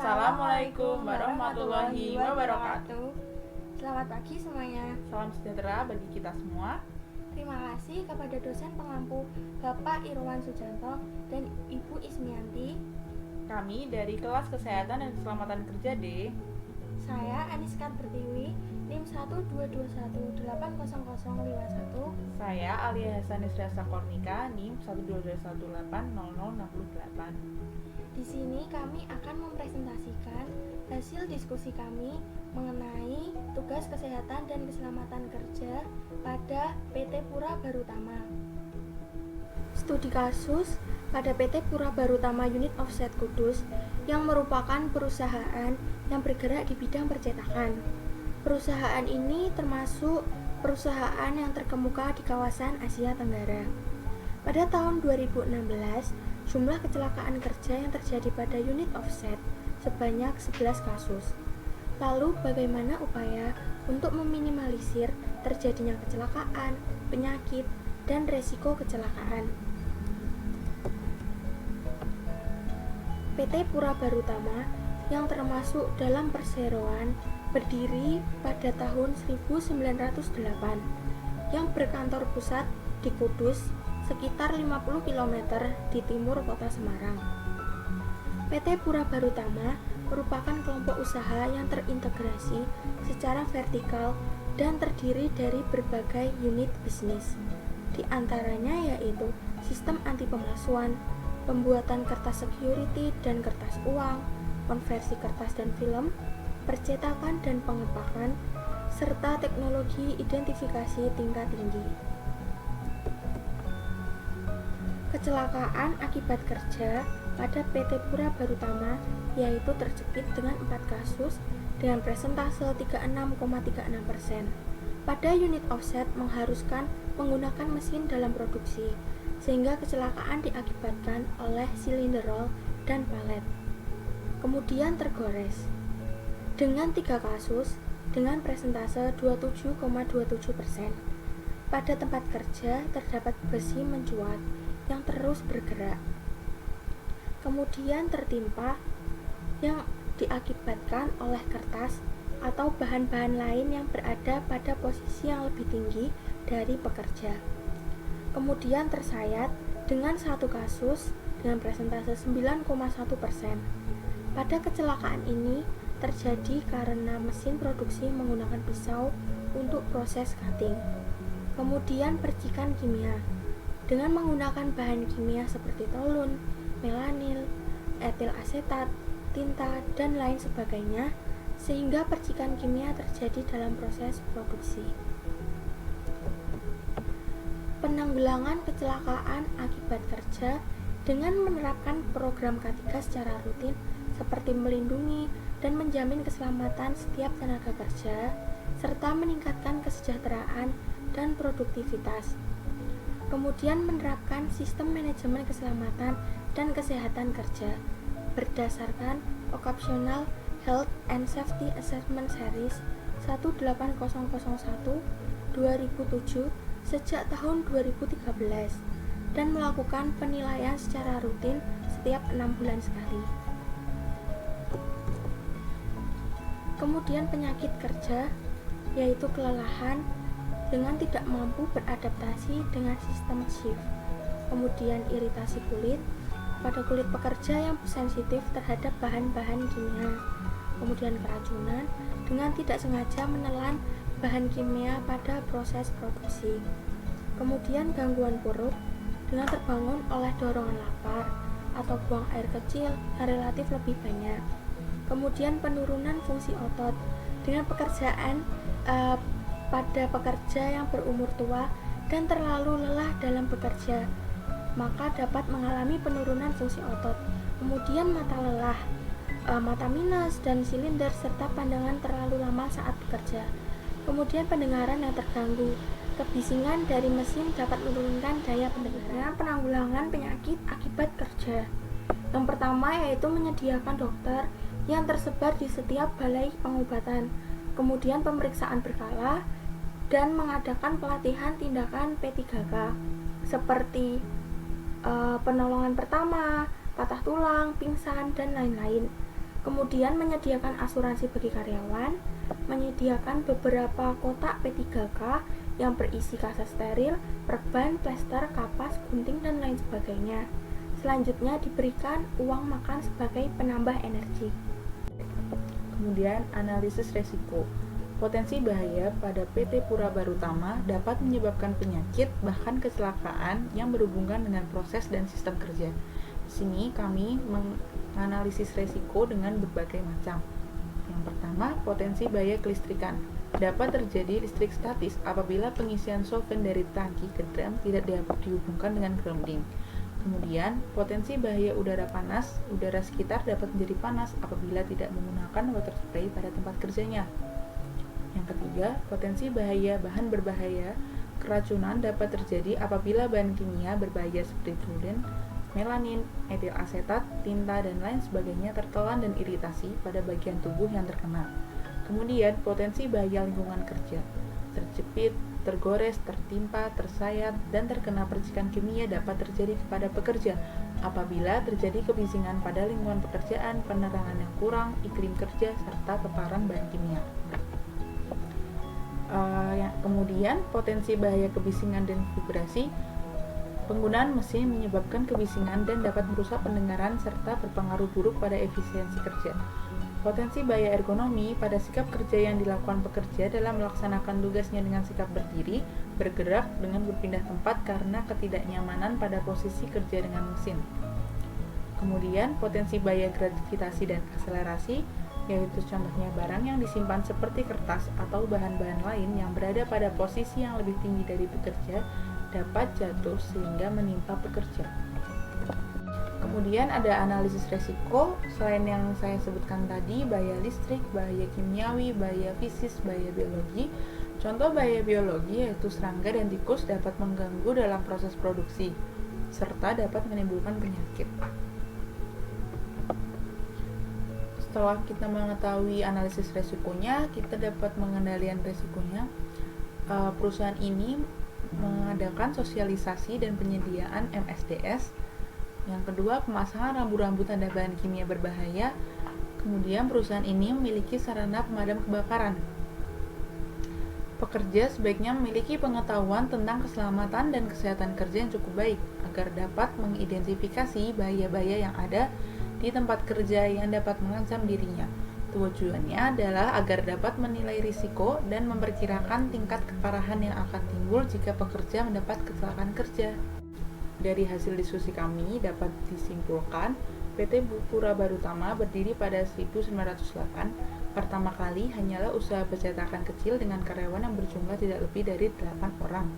Assalamualaikum warahmatullahi wabarakatuh. Selamat pagi semuanya. Salam sejahtera bagi kita semua. Terima kasih kepada dosen pengampu Bapak Irwan Sujanto dan Ibu Ismianti. Kami dari kelas Kesehatan dan Keselamatan Kerja D. Saya Aniska Pertiwi, NIM 122180051. Saya Alia Hasanisra Sakornika, NIM 122180068. Di sini kami akan mempresentasikan hasil diskusi kami mengenai tugas kesehatan dan keselamatan kerja pada PT Pura Barutama. Studi kasus pada PT Pura Barutama Unit Offset Kudus yang merupakan perusahaan yang bergerak di bidang percetakan. Perusahaan ini termasuk perusahaan yang terkemuka di kawasan Asia Tenggara. Pada tahun 2016, jumlah kecelakaan kerja yang terjadi pada unit offset sebanyak 11 kasus. Lalu bagaimana upaya untuk meminimalisir terjadinya kecelakaan, penyakit, dan resiko kecelakaan? PT Pura Barutama yang termasuk dalam perseroan berdiri pada tahun 1908 yang berkantor pusat di Kudus sekitar 50 km di timur kota Semarang. PT Pura Barutama merupakan kelompok usaha yang terintegrasi secara vertikal dan terdiri dari berbagai unit bisnis. Di antaranya yaitu sistem anti pemalsuan, pembuatan kertas security dan kertas uang, konversi kertas dan film, percetakan dan pengepakan, serta teknologi identifikasi tingkat tinggi. Kecelakaan akibat kerja pada PT Pura Barutama yaitu terjepit dengan 4 kasus dengan presentase 36,36%. Pada unit offset mengharuskan menggunakan mesin dalam produksi, sehingga kecelakaan diakibatkan oleh silinder roll dan palet. Kemudian tergores. Dengan 3 kasus dengan presentase 27,27%. Pada tempat kerja terdapat besi mencuat yang terus bergerak. Kemudian tertimpa yang diakibatkan oleh kertas atau bahan-bahan lain yang berada pada posisi yang lebih tinggi dari pekerja. Kemudian tersayat dengan 1 kasus dengan presentase 9,1%. Pada kecelakaan ini terjadi karena mesin produksi menggunakan pisau untuk proses cutting. Kemudian percikan kimia dengan menggunakan bahan kimia seperti tolun, melanil, etil asetat, tinta, dan lain sebagainya, sehingga percikan kimia terjadi dalam proses produksi. Penanggulangan kecelakaan akibat kerja dengan menerapkan program K3 secara rutin seperti melindungi dan menjamin keselamatan setiap tenaga kerja, serta meningkatkan kesejahteraan dan produktivitas. Kemudian menerapkan sistem manajemen keselamatan dan kesehatan kerja berdasarkan Occupational Health and Safety Assessment Series 18001/2007 sejak tahun 2013 dan melakukan penilaian secara rutin setiap 6 bulan sekali. Kemudian penyakit kerja yaitu kelelahan dengan tidak mampu beradaptasi dengan sistem shift. Kemudian iritasi kulit pada kulit pekerja yang sensitif terhadap bahan-bahan kimia. Kemudian keracunan dengan tidak sengaja menelan bahan kimia pada proses produksi. Kemudian gangguan perut dengan terbangun oleh dorongan lapar atau buang air kecil yang relatif lebih banyak. Kemudian penurunan fungsi otot dengan pekerjaan pada pekerja yang berumur tua dan terlalu lelah dalam bekerja, maka dapat mengalami penurunan fungsi otot. Kemudian mata lelah, mata minus dan silinder, serta pandangan terlalu lama saat bekerja. Kemudian pendengaran yang terganggu, kebisingan dari mesin dapat menurunkan daya pendengaran. Penanggulangan penyakit akibat kerja. Yang pertama yaitu menyediakan dokter yang tersebar di setiap balai pengobatan. Kemudian pemeriksaan berkala dan mengadakan pelatihan tindakan P3K seperti penolongan pertama, patah tulang, pingsan, dan lain-lain. Kemudian menyediakan asuransi bagi karyawan, menyediakan beberapa kotak P3K yang berisi kasa steril, perban, plester, kapas, gunting, dan lain sebagainya. Selanjutnya diberikan uang makan sebagai penambah energi. Kemudian analisis resiko. Potensi bahaya pada PT Pura Barutama dapat menyebabkan penyakit bahkan kecelakaan yang berhubungan dengan proses dan sistem kerja. Di sini kami menganalisis resiko dengan berbagai macam. Yang pertama, potensi bahaya kelistrikan. Dapat terjadi listrik statis apabila pengisian solvent dari tangki ke drum tidak dihubungkan dengan grounding. Kemudian, potensi bahaya udara panas. Udara sekitar dapat menjadi panas apabila tidak menggunakan water spray pada tempat kerjanya. Yang ketiga, potensi bahaya bahan berbahaya. Keracunan dapat terjadi apabila bahan kimia berbahaya seperti truden, melanin, etil asetat, tinta, dan lain sebagainya tertelan dan iritasi pada bagian tubuh yang terkena. Kemudian, potensi bahaya lingkungan kerja. Terjepit, tergores, tertimpa, tersayat, dan terkena percikan kimia dapat terjadi kepada pekerja apabila terjadi kebisingan pada lingkungan pekerjaan, penerangan yang kurang, iklim kerja, serta paparan bahan kimia. Kemudian, potensi bahaya kebisingan dan vibrasi. Penggunaan mesin menyebabkan kebisingan dan dapat merusak pendengaran serta berpengaruh buruk pada efisiensi kerja. Potensi bahaya ergonomi pada sikap kerja yang dilakukan pekerja dalam melaksanakan tugasnya dengan sikap berdiri, bergerak dengan berpindah tempat karena ketidaknyamanan pada posisi kerja dengan mesin. Kemudian, potensi bahaya gravitasi dan akselerasi, yaitu contohnya barang yang disimpan seperti kertas atau bahan-bahan lain yang berada pada posisi yang lebih tinggi dari pekerja dapat jatuh sehingga menimpa pekerja. Kemudian ada analisis resiko. Selain yang saya sebutkan tadi, bahaya listrik, bahaya kimiawi, bahaya fisis, bahaya biologi. Contoh bahaya biologi yaitu serangga dan tikus dapat mengganggu dalam proses produksi serta dapat menimbulkan penyakit. Setelah kita mengetahui analisis resikonya, kita dapat mengendalikan resikonya. Perusahaan ini mengadakan sosialisasi dan penyediaan MSDS. Yang kedua, pemasangan rambu-rambu tanda bahan kimia berbahaya. Kemudian perusahaan ini memiliki sarana pemadam kebakaran. Pekerja sebaiknya memiliki pengetahuan tentang keselamatan dan kesehatan kerja yang cukup baik agar dapat mengidentifikasi bahaya-bahaya yang ada di tempat kerja yang dapat mengancam dirinya. Tujuannya adalah agar dapat menilai risiko dan memperkirakan tingkat keparahan yang akan timbul jika pekerja mendapat kecelakaan kerja. Dari hasil diskusi kami dapat disimpulkan, PT Pura Barutama berdiri pada 1908. Pertama kali hanyalah usaha percetakan kecil dengan karyawan yang berjumlah tidak lebih dari 8 orang,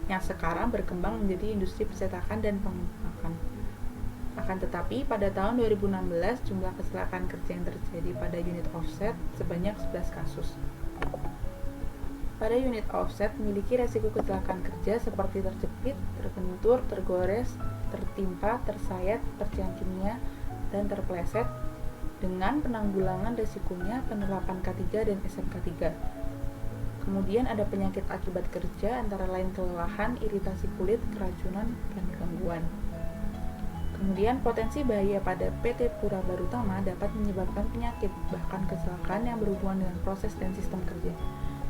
yang sekarang berkembang menjadi industri percetakan dan pengemakan. Akan tetapi, pada tahun 2016, jumlah kecelakaan kerja yang terjadi pada unit offset sebanyak 11 kasus. Pada unit offset memiliki resiko kecelakaan kerja seperti terjepit, terbentur, tergores, tertimpa, tersayat, percikan kimia, dan terpleset dengan penanggulangan resikonya penerapan K3 dan SMK 3. Kemudian ada penyakit akibat kerja antara lain kelelahan, iritasi kulit, keracunan, dan gangguan. Kemudian potensi bahaya pada PT Pura Barutama dapat menyebabkan penyakit, bahkan kecelakaan yang berhubungan dengan proses dan sistem kerja.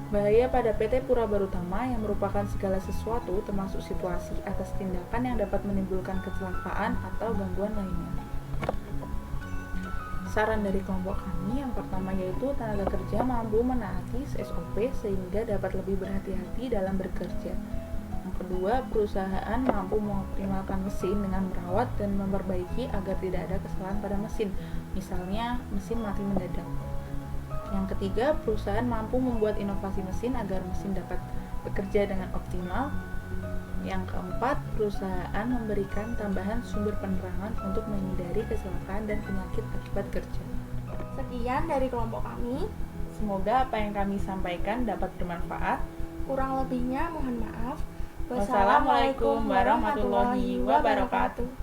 Bahaya pada PT Pura Barutama yang merupakan segala sesuatu termasuk situasi atas tindakan yang dapat menimbulkan kecelakaan atau gangguan lainnya. Saran dari kelompok kami yang pertama yaitu tenaga kerja mampu menaati SOP sehingga dapat lebih berhati-hati dalam bekerja. Yang kedua, perusahaan mampu mengoptimalkan mesin dengan merawat dan memperbaiki agar tidak ada kesalahan pada mesin, misalnya mesin mati mendadak. Yang ketiga, perusahaan mampu membuat inovasi mesin agar mesin dapat bekerja dengan optimal. Yang keempat, perusahaan memberikan tambahan sumber penerangan untuk menghindari kecelakaan dan penyakit akibat kerja. Sekian dari kelompok kami. Semoga apa yang kami sampaikan dapat bermanfaat. Kurang lebihnya mohon maaf. Wassalamualaikum warahmatullahi wabarakatuh.